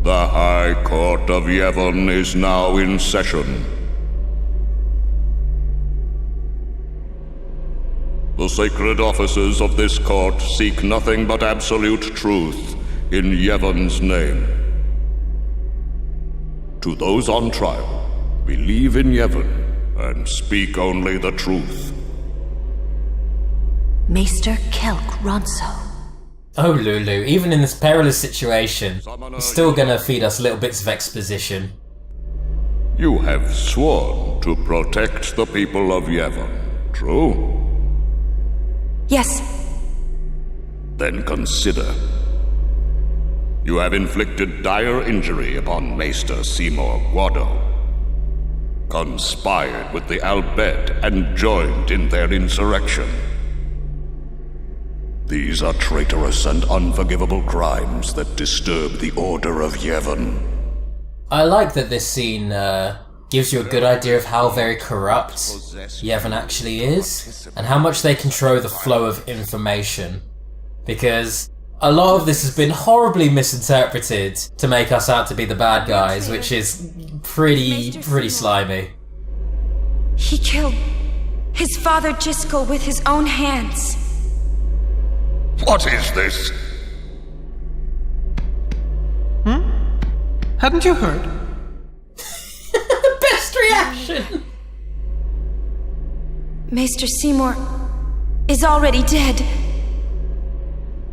The High Court of Yevon is now in session. The sacred officers of this court seek nothing but absolute truth in Yevon's name. To those on trial, believe in Yevon and speak only the truth. Maester Kelk Ronso. Oh, Lulu, even in this perilous situation, he's still gonna feed us little bits of exposition. You have sworn to protect the people of Yevon, true? Yes. Then consider. You have inflicted dire injury upon Maester Seymour Guado, conspired with the Albed and joined in their insurrection. These are traitorous and unforgivable crimes that disturb the order of Yevon. I like that this scene gives you a good idea of how very corrupt Yevon actually is, and how much they control the flow of information. Because a lot of this has been horribly misinterpreted to make us out to be the bad guys, which is pretty slimy. He killed his father Jiskel with his own hands. What is this? Hadn't you heard? Best reaction! Maester Seymour is already dead.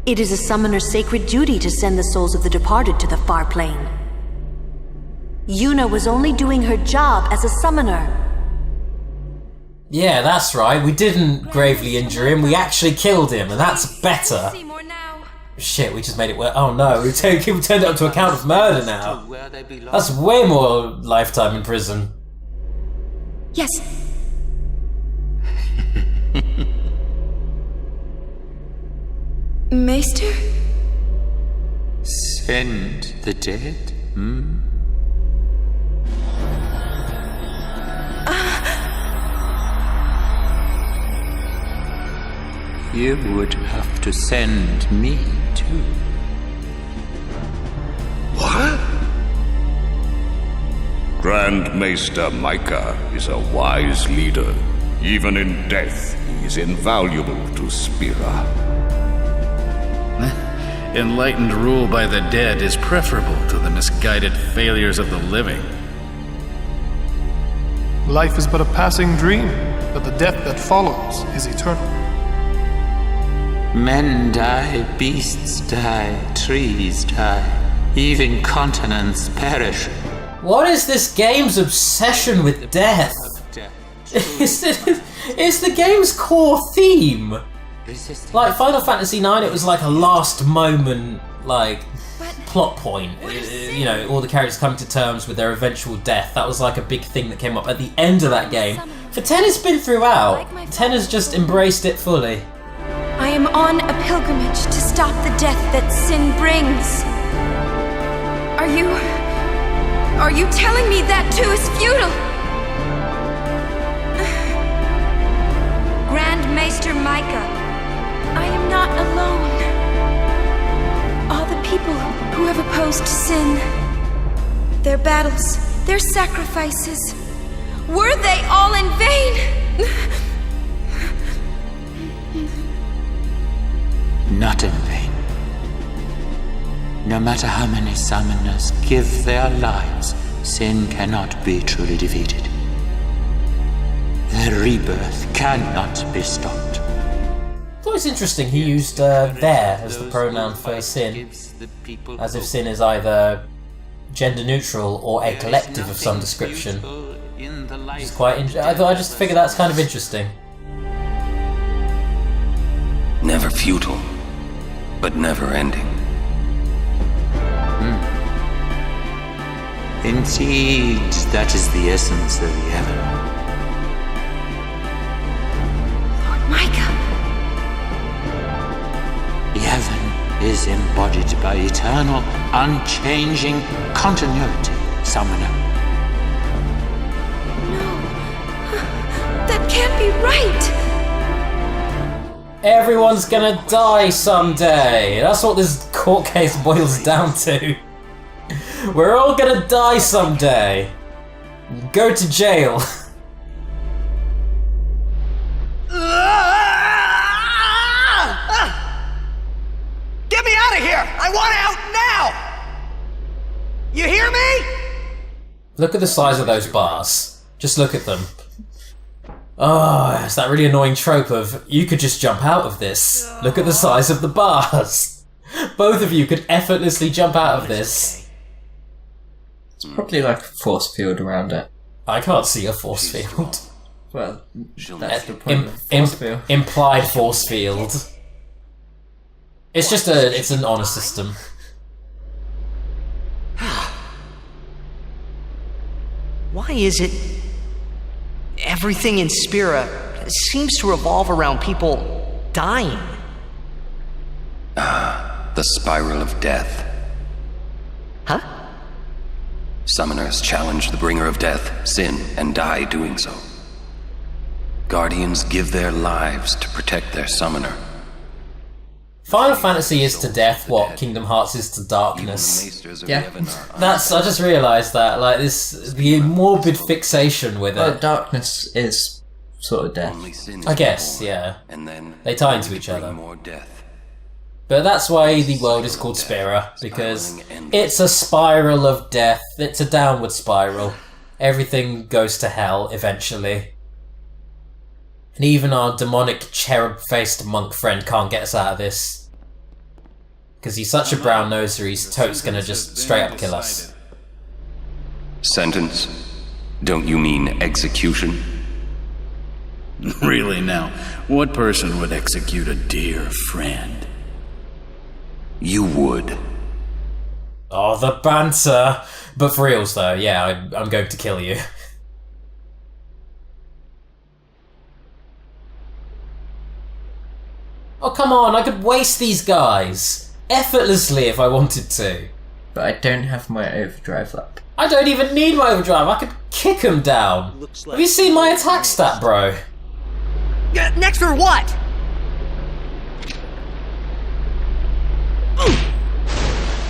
It is a summoner's sacred duty to send the souls of the departed to the far plane. Yuna was only doing her job as a summoner. Yeah, that's right. We didn't gravely injure him, we actually killed him, and that's better. Seymour now. Shit, we just made it work. Oh no, we turned it up to account of murder now. That's way more lifetime in prison. Yes. Maester? Send the dead, You would have to send me too. What? Grand Maester Micah is a wise leader. Even in death, he is invaluable to Spira. Enlightened rule by the dead is preferable to the misguided failures of the living. Life is but a passing dream, but the death that follows is eternal. Men die, beasts die, trees die, even continents perish. What is this game's obsession with death? It's the game's core theme. Like Final Fantasy IX, it was like a last moment, like, plot point. You know, all the characters come to terms with their eventual death. That was like a big thing that came up at the end of that game. For 10, it's been throughout. 10 has just embraced it fully. I am on a pilgrimage to stop the death that sin brings. Are you telling me that too is futile? Grand Maester Micah, I am not alone. All the people who have opposed sin, their battles, their sacrifices, were they all in vain? Not in vain. No matter how many summoners give their lives, sin cannot be truly defeated. The rebirth cannot be stopped. I thought it was interesting he used there as the pronoun for sin, as if sin is either gender neutral or a collective of some description. Which is quite interesting. I just figured that's kind of interesting. Never futile, but never ending. Indeed, that is the essence of Yevon. Lord Micah. Yevon is embodied by eternal, unchanging continuity, Summoner. No. That can't be right. Everyone's gonna die someday. That's what this court case boils down to. We're all gonna die someday. Go to jail. Get me out of here! I want out now! You hear me? Look at the size of those bars. Just look at them. Oh, it's that really annoying trope of, you could just jump out of this. Look at the size of the bars. Both of you could effortlessly jump out of this. It's probably like a force field around it. I can't see a force field. Well, that's the point of force field. Implied force field. It's just it's an honor system. Why is it everything in Spira seems to revolve around people dying? The spiral of death. Huh? Summoners challenge the bringer of death, Sin, and die doing so. Guardians give their lives to protect their summoner. Final Fantasy is to death what Kingdom Hearts is to darkness. Yeah. I just realised that, like, the morbid fixation with Well, it. darkness is sort of death. I guess, yeah. And then They tie into each other. more death. But that's why the world is called Spira, because it's a spiral of death. It's a downward spiral. Everything goes to hell eventually. And even our demonic cherub-faced monk friend can't get us out of this. Because he's such a brown noser, he's totes gonna just straight up kill us. Sentence? Don't you mean execution? Really now, what person would execute a dear friend? You would. Oh, the banter! But for reals though, yeah, I'm going to kill you. Oh, come on, I could waste these guys effortlessly if I wanted to. But I don't have my overdrive up. I don't even need my overdrive, I could kick them down. Have you seen my attack stat, bro? Next for what?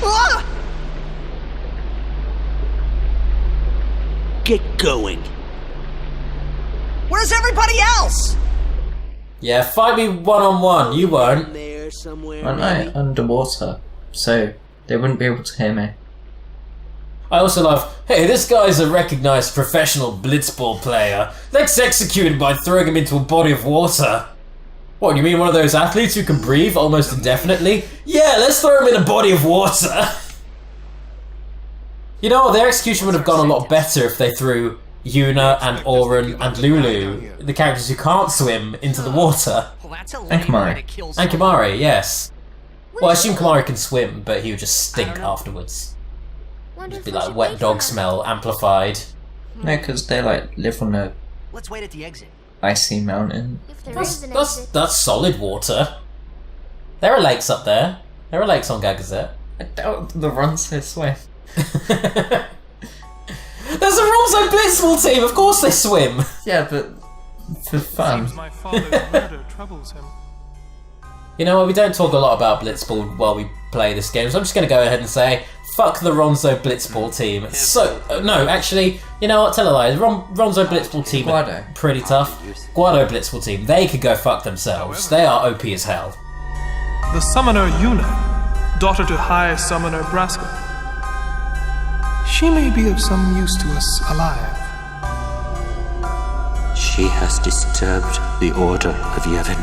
Ah! Get going. Where's everybody else? Yeah, fight me one-on-one, you won't. There somewhere. Aren't I underwater? So they wouldn't be able to hear me. I also love, hey, this guy's a recognised professional blitzball player. Let's execute him by throwing him into a body of water. What, you mean one of those athletes who can breathe almost indefinitely? Yeah, let's throw him in a body of water. You know what, their execution would have gone a lot better if they threw Yuna and Auron and Lulu, the characters who can't swim, into the water. And Kamari. And Kamari, yes. Well, I assume Kamari can swim, but he would just stink afterwards. Just be like wet dog smell amplified. No, because they like live on a Let's wait at the exit. icy mountain. That's solid water. There are lakes up there. There are lakes on Gagazet. I doubt the run's so swift. There's a Ronzo Blitzball team, of course they swim! Yeah, but for fun. Seems my father's murder troubles him. You know what, we don't talk a lot about Blitzball while we play this game, so I'm just going to go ahead and say, fuck the Ronzo Blitzball team. So, no, actually, you know what, tell a lie, the Ronzo Blitzball team are pretty tough. Guado Blitzball team, they could go fuck themselves. They are OP as hell. The summoner Yuna, daughter to High Summoner Braska. She may be of some use to us alive. She has disturbed the order of Yevon.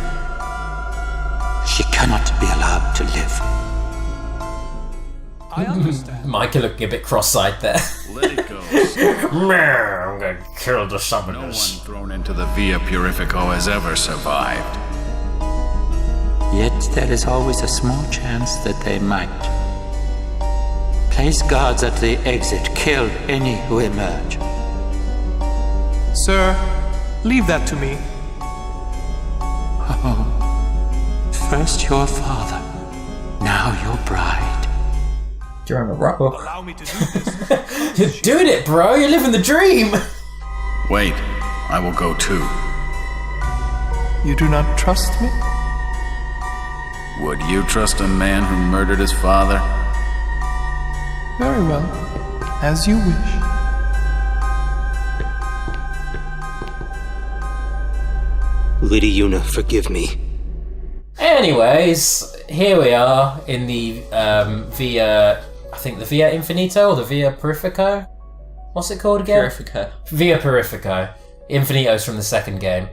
She cannot be allowed to live. I understand. Micah looking a bit cross-eyed there. Let it go. I'm gonna kill the No summoners. one thrown into the Via Purifico has ever survived. Yet there is always a small chance that they might. Place guards at the exit. Kill any who emerge. Sir, leave that to me. First your father, now your bride. You're on a roll. Allow me to do this. You're doing it, bro! You're living the dream! Wait, I will go too. You do not trust me? Would you trust a man who murdered his father? Very well. As you wish. Lady Yuna, forgive me. Anyways, here we are in the Via... I think the Via Infinito or the Via Purifico? What's it called again? Purifico. Via Purifico. Infinito's from the second game.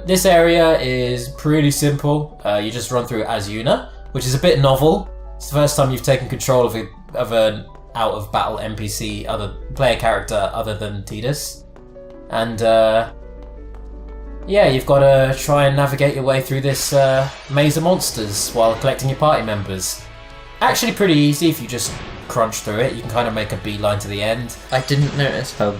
This area is pretty simple. You just run through as Yuna, which is a bit novel. It's the first time you've taken control of an out-of-battle NPC, other player character other than Tidus. And yeah, you've got to try and navigate your way through this maze of monsters while collecting your party members. Actually pretty easy if you just crunch through it. You can kind of make a beeline to the end. I didn't notice how,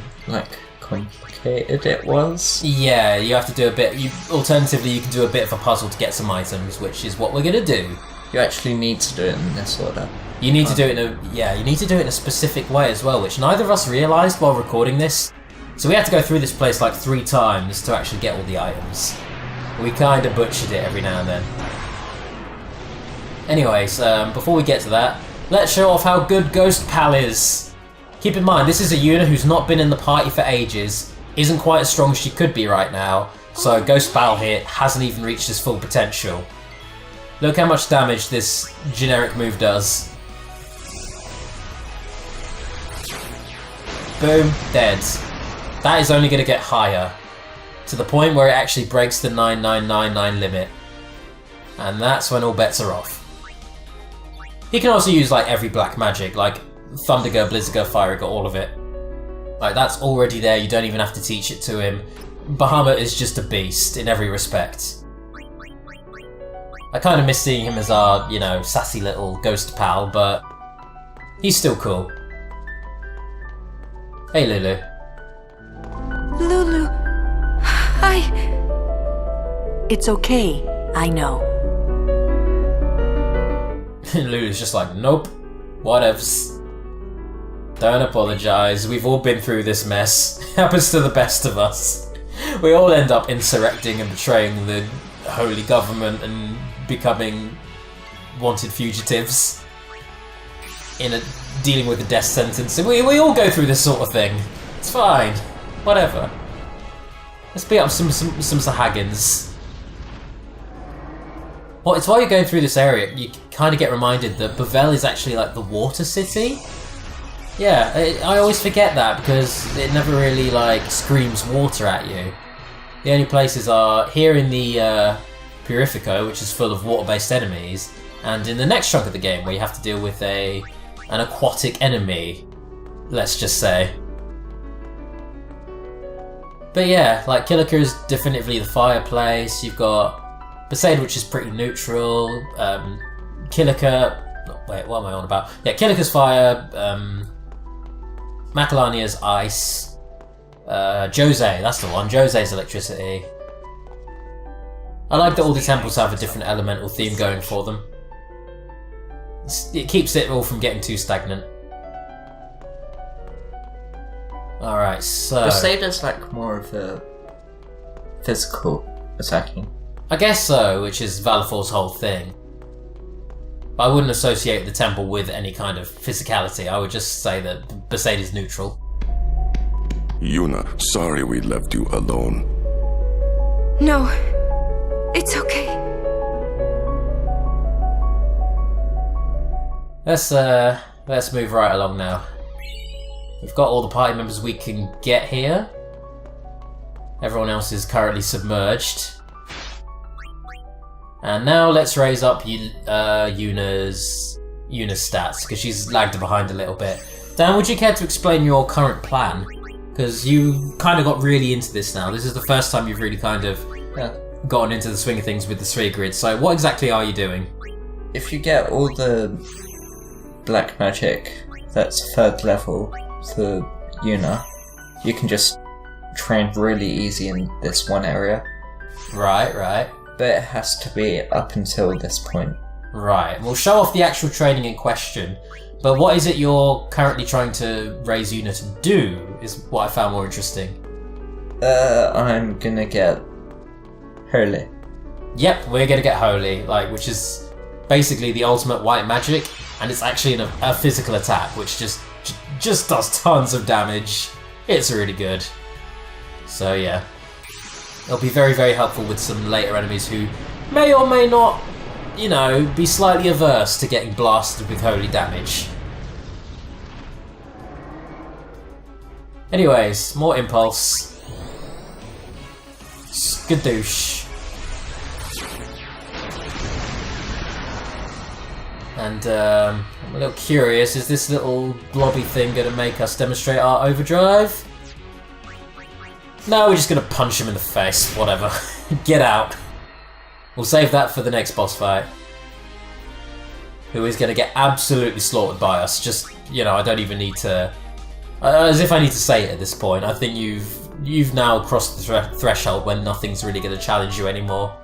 complicated it was. Yeah, you have to do a bit... Alternatively, you can do a bit of a puzzle to get some items, which is what we're going to do. You actually need to do it in this order. You need to do it you need to do it in a specific way as well, which neither of us realised while recording this. So we had to go through this place like 3 times to actually get all the items. We kind of butchered it every now and then. Anyways, before we get to that, let's show off how good Ghost Pal is. Keep in mind, this is a Yuna who's not been in the party for ages, isn't quite as strong as she could be right now, so Ghost Pal here hasn't even reached his full potential. Look how much damage this generic move does. Boom, dead. That is only going to get higher, to the point where it actually breaks the 9999 limit. And that's when all bets are off. He can also use like every black magic, like Thunderger, Blizzardger, Fireger, all of it. Like that's already there, you don't even have to teach it to him. Bahamut is just a beast in every respect. I kind of miss seeing him as our, sassy little ghost pal, but he's still cool. Hey Lulu. Lulu, It's okay, I know. Lulu's just like, nope, whatevs. Don't apologise, we've all been through this mess. It happens to the best of us. We all end up insurrecting and betraying the holy government and becoming wanted fugitives. Dealing with a death sentence. We all go through this sort of thing. It's fine. Whatever. Let's beat up some Sahagins. Well, it's while you're going through this area, you kind of get reminded that Bevelle is actually like the water city. Yeah, I always forget that because it never really like screams water at you. The only places are here in the Purifico, which is full of water-based enemies, and in the next chunk of the game where you have to deal with an aquatic enemy, let's just say. But yeah, like Kilika is definitively the fireplace. You've got Besaid, which is pretty neutral. Kilika... Wait, what am I on about? Yeah, Kilika's fire. Macalania's ice. Jose, that's the one. Jose's electricity. I like that all the temples have a different elemental theme going for them. It keeps it all from getting too stagnant. Alright, so... Besaida's like more of a physical attacking. I guess so, which is Valefor's whole thing. But I wouldn't associate the temple with any kind of physicality. I would just say that Besaid is neutral. Yuna, sorry we left you alone. no. It's okay. Let's move right along now. We've got all the party members we can get here. Everyone else is currently submerged. And now let's raise up Yuna's stats, because she's lagged behind a little bit. Dan, would you care to explain your current plan? Because you kind of got really into this now. This is the first time you've really kind of gotten into the swing of things with the sphere grid. So what exactly are you doing? If you get all the black magic that's 3rd level for Yuna, you can just train really easy in this one area. Right. But it has to be up until this point. Right, we'll show off the actual training in question, but what is it you're currently trying to raise Yuna to do, is what I found more interesting. I'm gonna get Holy. Yep, we're gonna get Holy, which is basically the ultimate white magic, and it's actually a physical attack, which just does tons of damage. It's really good. So yeah, it'll be very, very helpful with some later enemies who may or may not, you know, be slightly averse to getting blasted with holy damage. Anyways, more impulse. Skadoosh. And I'm a little curious, is this little blobby thing going to make us demonstrate our overdrive? No, we're just going to punch him in the face, whatever. Get out. We'll save that for the next boss fight. Who is going to get absolutely slaughtered by us. Just, you know, I don't even need to... as if I need to say it at this point. I think you've now crossed the threshold when nothing's really going to challenge you anymore.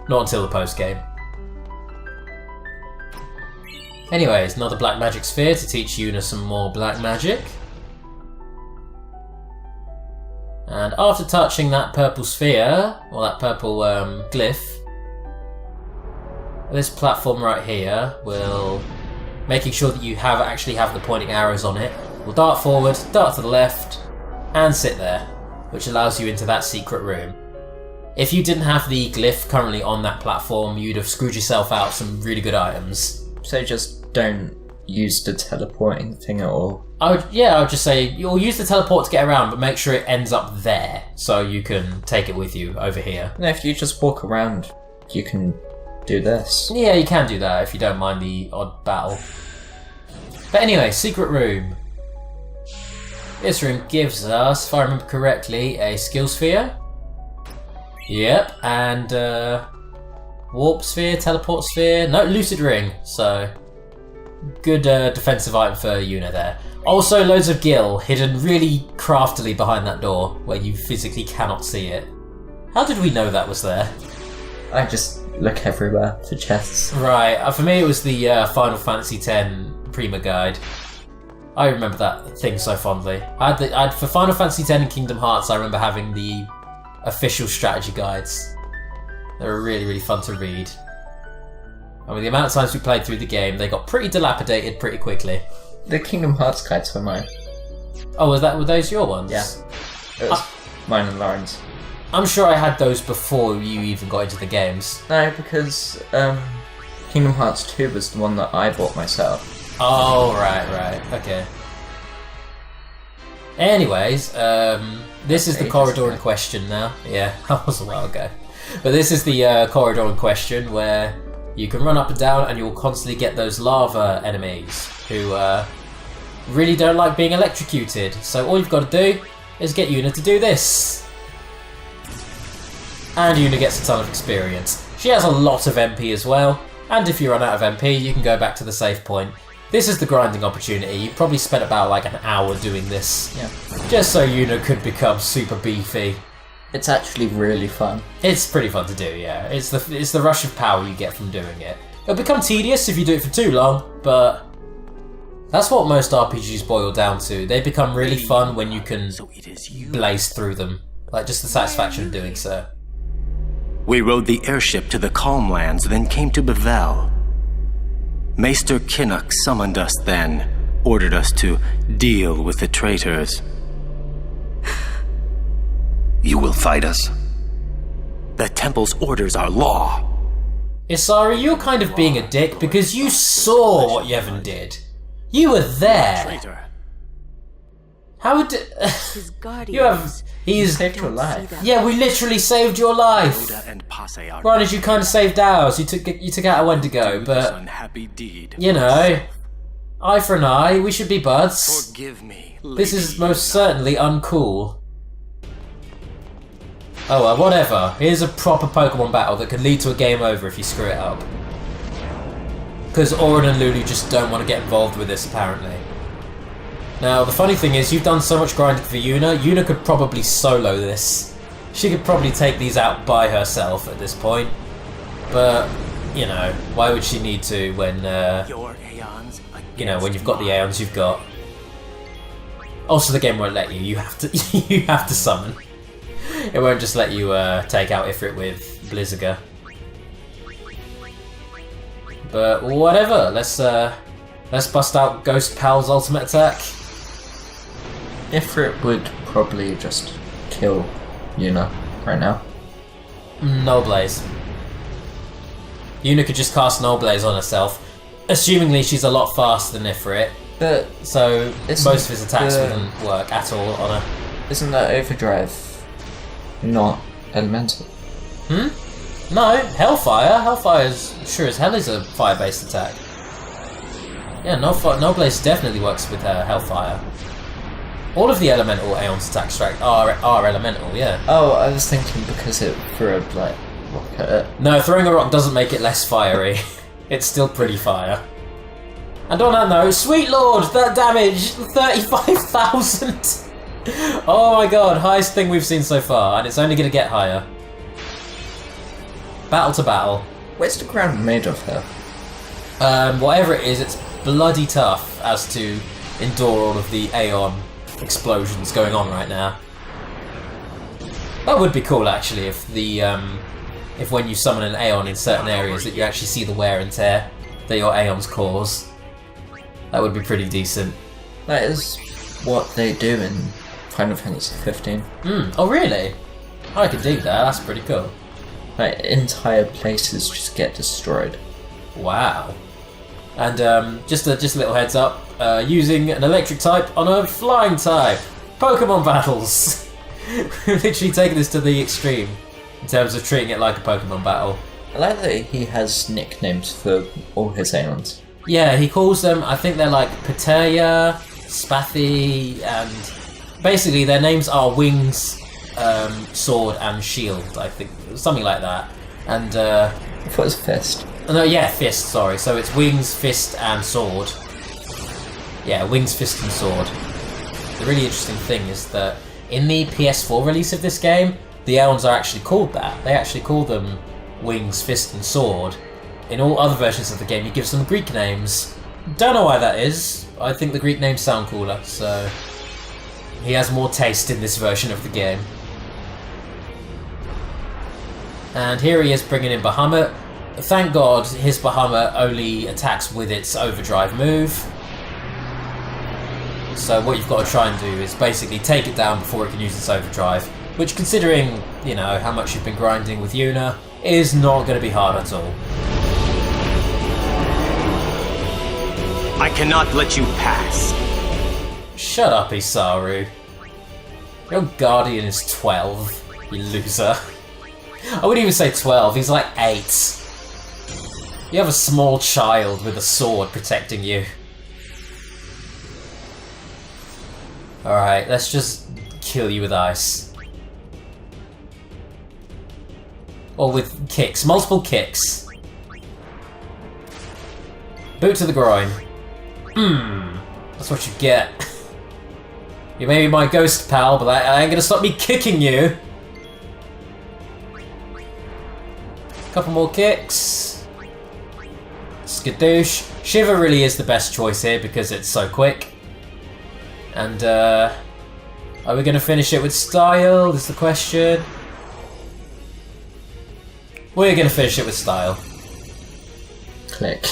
Not until the post-game. Anyways, another black magic sphere to teach Yuna some more black magic. And after touching that purple sphere, or that purple glyph, this platform right here will, making sure that you actually have the pointing arrows on it, will dart forward, dart to the left, and sit there, which allows you into that secret room. If you didn't have the glyph currently on that platform, you'd have screwed yourself out some really good items. So just don't use the teleporting thing at all. I would just say you'll use the teleport to get around, but make sure it ends up there so you can take it with you over here. No, if you just walk around, you can do this. Yeah, you can do that if you don't mind the odd battle. But anyway, secret room. This room gives us, if I remember correctly, a skill sphere. Yep, and warp sphere, teleport sphere, no, lucid ring. So good defensive item for Yuna there. Also loads of gil hidden really craftily behind that door where you physically cannot see it. How did we know that was there? I just look everywhere for chests. Right, for me it was the Final Fantasy X Prima guide. I remember that thing so fondly. For Final Fantasy X and Kingdom Hearts, I remember having the official strategy guides. They were really, really fun to read. I mean, the amount of times we played through the game, they got pretty dilapidated pretty quickly. The Kingdom Hearts guides were mine. Oh, were those your ones? Yeah. It was mine and Lauren's. I'm sure I had those before you even got into the games. No, because Kingdom Hearts 2 was the one that I bought myself. Oh, right, okay. Anyways, this is the corridor in question now. Yeah, that was a while ago. But this is the corridor in question where you can run up and down and you'll constantly get those lava enemies who really don't like being electrocuted. So all you've got to do is get Yuna to do this. And Yuna gets a ton of experience. She has a lot of MP as well, and if you run out of MP, you can go back to the save point. This is the grinding opportunity. You probably spent about like an hour doing this, just so Yuna could become super beefy. It's actually really fun. It's pretty fun to do, yeah. It's the rush of power you get from doing it. It'll become tedious if you do it for too long, but that's what most RPGs boil down to. They become really fun when you can blaze through them. Like, just the satisfaction of doing so. We rode the airship to the Calm Lands, then came to Bevel. Maester Kinnock summoned us then, ordered us to deal with the traitors. You will fight us? The Temple's orders are law. Isari, you're kind of being a dick because you saw what Yevon did. You were there. Traitor. How would His guardians. He's saved your life. Yeah, we literally saved your life. Granted, you kind of saved ours. You took out a Wendigo, but unhappy deed. You know, eye for an eye. We should be buds. Forgive me. This is most certainly uncool. Oh well, whatever. Here's a proper Pokemon battle that could lead to a game over if you screw it up. Because Auron and Lulu just don't want to get involved with this, apparently. Now, the funny thing is, you've done so much grinding for Yuna. Yuna could probably solo this. She could probably take these out by herself at this point. But, you know, why would she need to when, you know, when you've got the Aeons you've got. Also, the game won't let you. You have to, you have to summon. It won't just let you take out Ifrit with Blizzaga. But whatever, let's bust out Ghost Pal's ultimate attack. Ifrit would probably just kill Yuna right now. Null Blaze. Yuna could just cast Null Blaze on herself. Assumingly she's a lot faster than Ifrit. But so most of his attacks wouldn't work at all on her. Isn't that Overdrive not elemental? No, Hellfire. Hellfire's sure as hell is a fire-based attack. Yeah, Null Blaze definitely works with Hellfire. All of the elemental Aeon's attacks are elemental, yeah. Oh, I was thinking because it threw a rock at it. No, throwing a rock doesn't make it less fiery. It's still pretty fire. And on that note, sweet lord, that damage, 35,000! Oh my god, highest thing we've seen so far, and it's only going to get higher. Battle to battle. Where's the ground made of her? Whatever it is, it's bloody tough as to endure all of the Aeon explosions going on right now. That would be cool actually if when you summon an Aeon in certain areas that you actually see the wear and tear that your Aeons cause. That would be pretty decent. That is what they do in Final Fantasy 15. Oh really? I could dig that, that's pretty cool. Like, entire places just get destroyed. Wow. And just a little heads up, using an electric type on a flying type. Pokemon battles. We've literally taken this to the extreme in terms of treating it like a Pokemon battle. I like that he has nicknames for all his Aeons. Yeah, he calls them, I think they're like Pateria, Spathy, and basically their names are Wings, Sword, and Shield, I think. Something like that. And I thought it was Fist. No, yeah, Fist, sorry. So it's Wings, Fist, and Sword. Yeah, Wings, Fist, and Sword. The really interesting thing is that in the PS4 release of this game, the Aeons are actually called that. They actually call them Wings, Fist, and Sword. In all other versions of the game, he gives them Greek names. Don't know why that is. I think the Greek names sound cooler, so he has more taste in this version of the game. And here he is bringing in Bahamut. Thank God his Bahamut only attacks with its overdrive move. So what you've got to try and do is basically take it down before it can use its overdrive. Which, considering, you know, how much you've been grinding with Yuna, is not going to be hard at all. I cannot let you pass. Shut up, Isaru. Your guardian is 12, you loser. I wouldn't even say 12, he's like 8. You have a small child with a sword protecting you. Alright, let's just kill you with ice. Or with kicks, multiple kicks. Boot to the groin. That's what you get. You may be my ghost pal, but that ain't gonna stop me kicking you. Couple more kicks. Skadoosh. Shiva really is the best choice here because it's so quick. And are we gonna finish it with style? Is the question. We're gonna finish it with style. Click.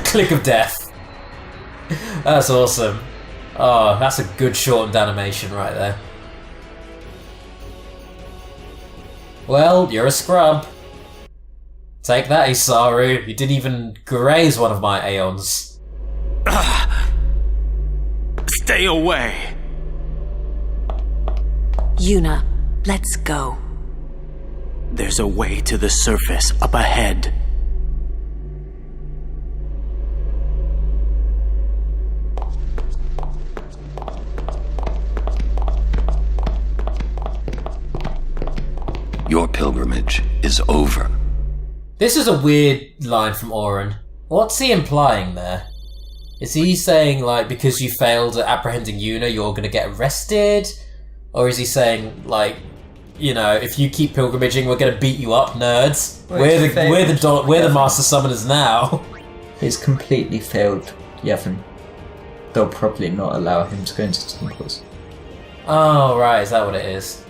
Click of death. That's awesome. Oh, that's a good shortened animation right there. Well, you're a scrub. Take that, Isaru. You didn't even graze one of my Aeons. Stay away. Yuna, let's go. There's a way to the surface up ahead. Your pilgrimage is over. This is a weird line from Auron. What's he implying there? Is he saying, like, because you failed at apprehending Yuna, you're gonna get arrested? Or is he saying, like, you know, if you keep pilgrimaging, we're gonna beat you up, nerds? We're the master summoners now. He's completely failed Yevon. They'll probably not allow him to go into temples. Oh, right, is that what it is?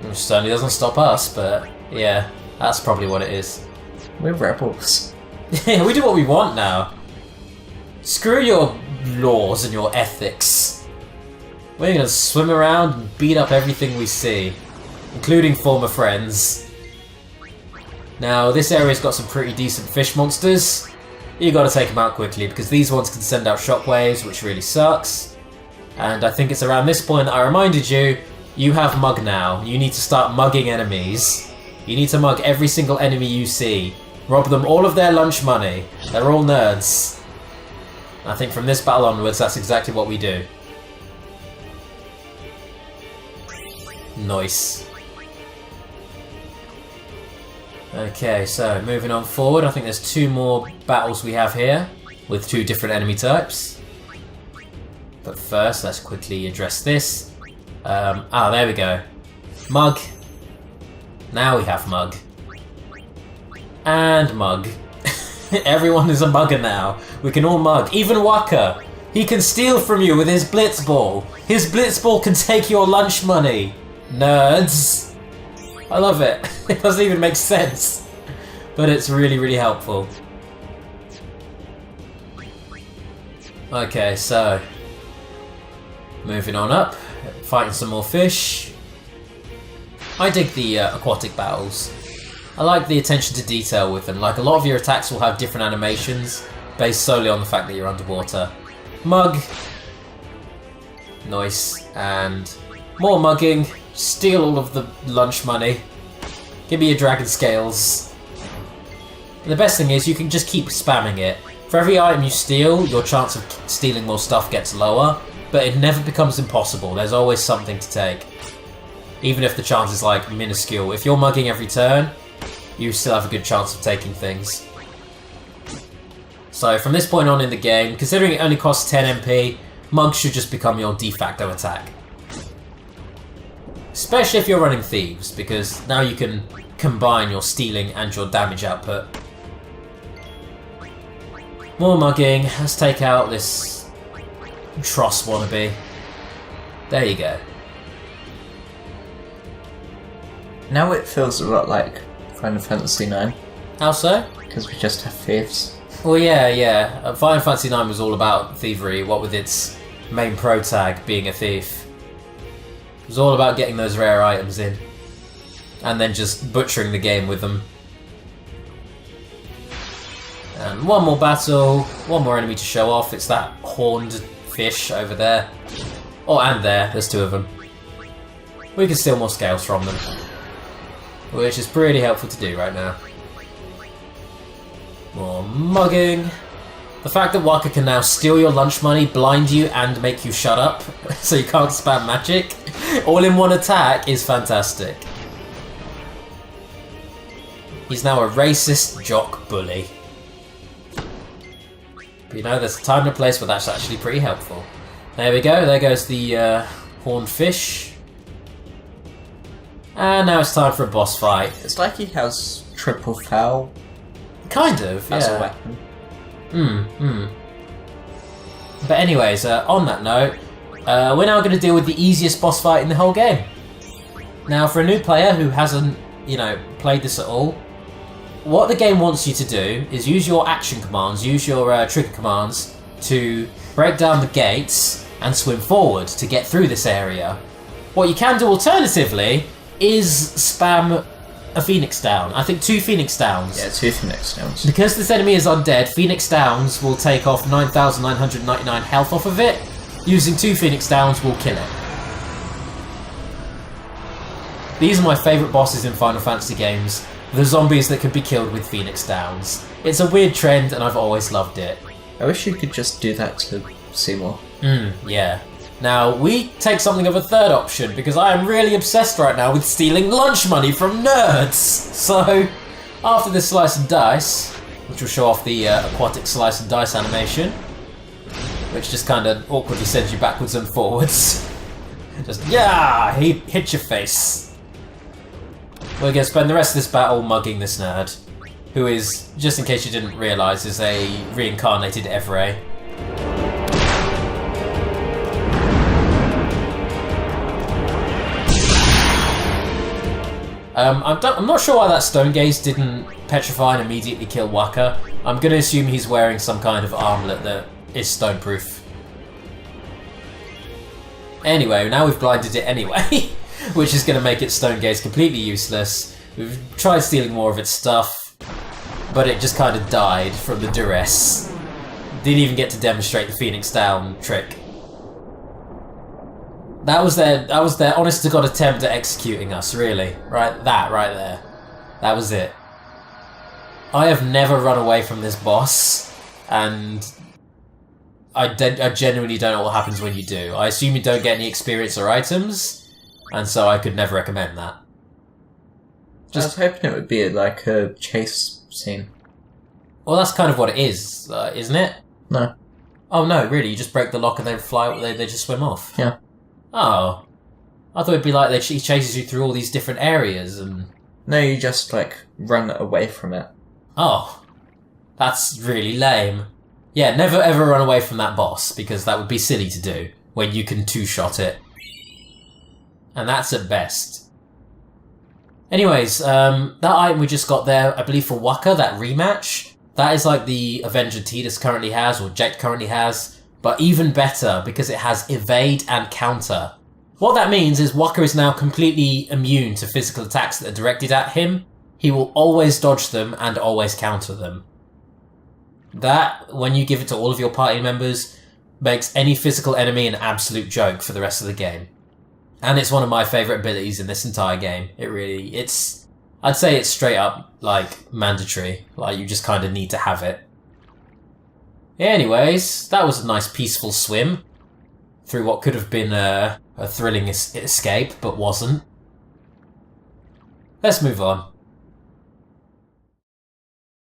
Which certainly doesn't stop us, but yeah, that's probably what it is. We're rebels. Yeah, we do what we want now. Screw your laws and your ethics. We're gonna swim around and beat up everything we see, including former friends. Now, this area's got some pretty decent fish monsters. You gotta take them out quickly because these ones can send out shockwaves, which really sucks. And I think it's around this point that I reminded you, you have Mug now. You need to start mugging enemies. You need to mug every single enemy you see. Rob them all of their lunch money. They're all nerds. I think from this battle onwards, that's exactly what we do. Nice. Okay, so moving on forward, I think there's 2 more battles we have here with 2 different enemy types. But first, let's quickly address this. There we go. Mug. Now we have Mug. And Mug. Everyone is a mugger now. We can all mug. Even Waka. He can steal from you with his Blitzball. His Blitzball can take your lunch money. Nerds. I love it. It doesn't even make sense. But it's really, really helpful. Okay, so... moving on up. Fighting some more fish. I dig the aquatic battles. I like the attention to detail with them. Like, a lot of your attacks will have different animations based solely on the fact that you're underwater. Mug. Nice. And more mugging. Steal all of the lunch money. Give me your dragon scales. And the best thing is you can just keep spamming it. For every item you steal, your chance of stealing more stuff gets lower, but it never becomes impossible. There's always something to take. Even if the chance is like minuscule. If you're mugging every turn, you still have a good chance of taking things. So from this point on in the game, considering it only costs 10 MP, Mug should just become your de facto attack. Especially if you're running Thieves, because now you can combine your stealing and your damage output. More mugging. Let's take out this Tross wannabe. There you go. Now it feels a lot like Final Fantasy IX. How so? Because we just have thieves. Well, yeah. Final Fantasy IX was all about thievery, what with its main pro tag being a thief. It was all about getting those rare items in. And then just butchering the game with them. And one more battle, one more enemy to show off. It's that horned fish over there. Oh, and there's 2 of them. We can steal more scales from them. Which is pretty helpful to do right now. More mugging. The fact that Waka can now steal your lunch money, blind you, and make you shut up, so you can't spam magic, all in one attack, is fantastic. He's now a racist jock bully. But you know, there's a time and a place where that's actually pretty helpful. There we go, there goes the horned fish. And now it's time for a boss fight. It's like he has triple foul. Kind of, as yeah. a weapon. But anyways, on that note, we're now going to deal with the easiest boss fight in the whole game. Now, for a new player who hasn't, played this at all, what the game wants you to do is use your action commands, use your trigger commands to break down the gates and swim forward to get through this area. What you can do alternatively is spam a Phoenix Down. I think 2 Phoenix Downs. Yeah, 2 Phoenix Downs. Because this enemy is undead, Phoenix Downs will take off 9,999 health off of it. Using 2 Phoenix Downs will kill it. These are my favourite bosses in Final Fantasy games. The zombies that can be killed with Phoenix Downs. It's a weird trend and I've always loved it. I wish you could just do that to Seymour. Yeah. Now, we take something of a third option, because I am really obsessed right now with stealing lunch money from nerds! So, after this slice and dice, which will show off the aquatic slice and dice animation, which just kind of awkwardly sends you backwards and forwards. Just, yeah! He hit your face. We're going to spend the rest of this battle mugging this nerd, who is, just in case you didn't realise, is a reincarnated Evray. I'm not sure why that stone gaze didn't petrify and immediately kill Wakka. I'm going to assume he's wearing some kind of armlet that is stone-proof. Anyway, now we've blinded it anyway, which is going to make its stone gaze completely useless. We've tried stealing more of its stuff, but it just kind of died from the duress. Didn't even get to demonstrate the Phoenix Down trick. That was their honest to God attempt at executing us, really. Right there. That was it. I have never run away from this boss, and I genuinely don't know what happens when you do. I assume you don't get any experience or items, and so I could never recommend that. I was hoping it would be like a chase scene. Well, that's kind of what it is, isn't it? No. Oh no, really? You just break the lock and they fly. They just swim off. Yeah. Oh, I thought it'd be like he chases you through all these different areas and. No, you just like run away from it. Oh, that's really lame. Yeah, never ever run away from that boss because that would be silly to do when you can two-shot it, and that's at best. Anyways, that item we just got there, I believe for Wakka, that rematch, that is like the Avenger Tidus currently has, or Jekt currently has, but even better because it has evade and counter. What that means is Wakka is now completely immune to physical attacks that are directed at him. He will always dodge them and always counter them. That, when you give it to all of your party members, makes any physical enemy an absolute joke for the rest of the game. And it's one of my favourite abilities in this entire game. I'd say it's straight up, like, mandatory. Like, you just kind of need to have it. Anyways, that was a nice peaceful swim through what could have been a thrilling escape, but wasn't. Let's move on.